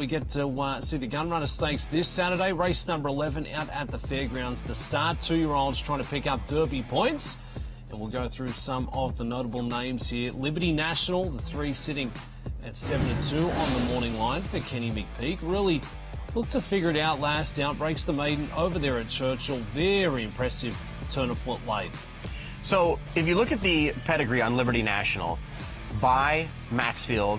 We get to see the Gun Runner Stakes this Saturday, race number 11 out at the fairgrounds. The start, 2-year-olds trying to pick up Derby points. And we'll go through some of the notable names here. Liberty National, the 3 sitting at 7-2 on the morning line for Kenny McPeak. Really looked to figure it out last out, breaks the maiden over there at Churchill. Very impressive turn of foot late. So if you look at the pedigree on Liberty National, by Maxfield,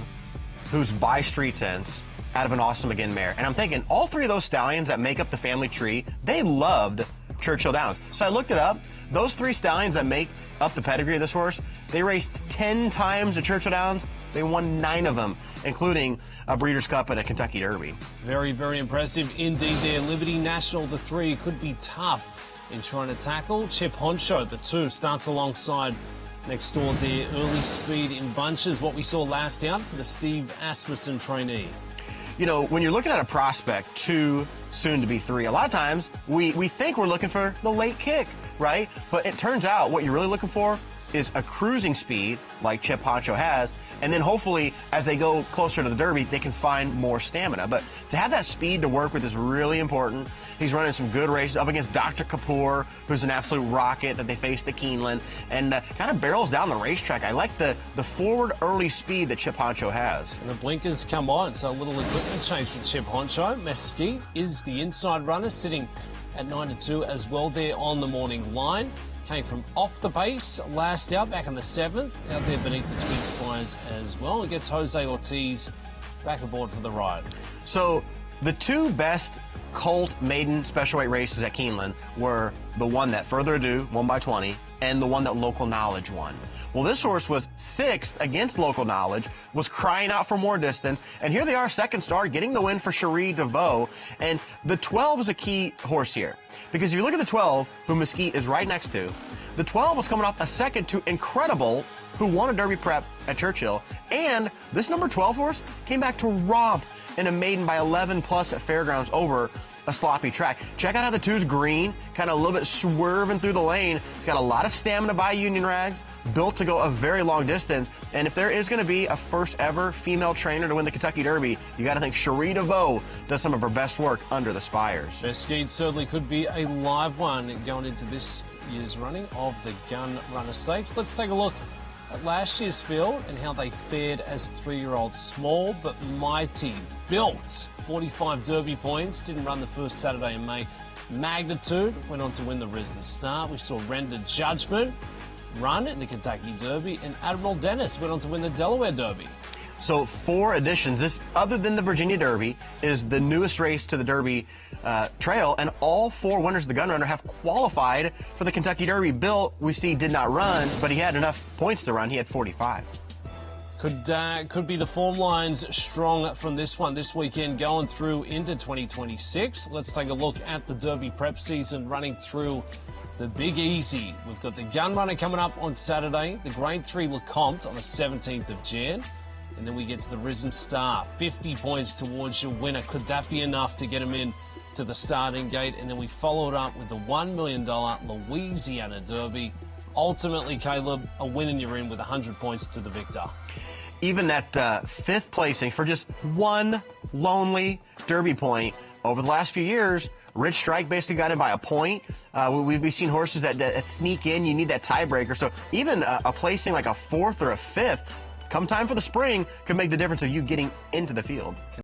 who's by Street Sense, out of an Awesome Again mare. And I'm thinking, all 3 of those stallions that make up the family tree, they loved Churchill Downs. So I looked it up. Those 3 stallions that make up the pedigree of this horse, they raced 10 times at Churchill Downs. They won 9 of them, including a Breeders' Cup and a Kentucky Derby. Very, very impressive indeed there. Liberty National, the 3, could be tough in trying to tackle. Chip Honcho, the 2, starts alongside next door there. Early speed in bunches, what we saw last out for the Steve Asmussen trainee. You know, when you're looking at a prospect 2, soon to be 3, a lot of times we think we're looking for the late kick, right? But it turns out what you're really looking for is a cruising speed like Chip Honcho has, and then hopefully as they go closer to the Derby, they can find more stamina. But to have that speed to work with is really important. He's running some good races up against Dr. Kapoor, who's an absolute rocket that they faced at Keeneland, and kind of barrels down the racetrack. I like the forward early speed that Chip Honcho has. And the blinkers come on, so a little equipment change for Chip Honcho. Mesquite is the inside runner, sitting at 9-2 as well there on the morning line. Came from off the base last out, back in the 7th, out there beneath the Twin Spires as well. And gets Jose Ortiz back aboard for the ride. So the 2 best colt maiden special weight races at Keeneland were the one that Further Ado won by 20 and the one that Local Knowledge won. Well, this horse was 6th against Local Knowledge, was crying out for more distance, and here they are, second star, getting the win for Cherie DeVoe. And the 12 is a key horse here, because if you look at the 12, who Mesquite is right next to, the 12 was coming off a second to Incredible, who won a Derby prep at Churchill, and this number 12 horse came back to romp in a maiden by 11 plus at Fairgrounds over a sloppy track. Check out how the 2's green, kind of a little bit swerving through the lane. It's got a lot of stamina by Union Rags, built to go a very long distance. And if there is going to be a first ever female trainer to win the Kentucky Derby, you got to think Cherie DeVoe does some of her best work under the spires. Mesquite certainly could be a live one going into this year's running of the Gun Runner Stakes. Let's take a look at last year's field and how they fared as 3-year-olds. Small but mighty, built 45 Derby points, didn't run the first Saturday in May. Magnitude went on to win the Risen Star. We saw Rendered Judgment run in the Kentucky Derby, and Admiral Dennis went on to win the Delaware Derby. So 4 additions. This, other than the Virginia Derby, is the newest race to the Derby trail, and all 4 winners of the Gun Runner have qualified for the Kentucky Derby. Bill, we see, did not run, but he had enough points to run. He had 45. Could be the form lines strong from this one this weekend going through into 2026. Let's take a look at the Derby prep season running through the Big Easy. We've got the Gun Runner coming up on Saturday, the Grade 3 Lecomte on the 17th of Jan, and then we get to the Risen Star. 50 points towards your winner. Could that be enough to get him in to the starting gate? And then we follow it up with the $1 million Louisiana Derby. Ultimately, Caleb, a win and you're in with 100 points to the victor. Even that 5th placing for just 1 lonely Derby point over the last few years, Rich Strike basically got in by a point. We've seen horses that sneak in. You need that tiebreaker. So even a placing like a 4th or a 5th, come time for the spring, could make the difference of you getting into the field.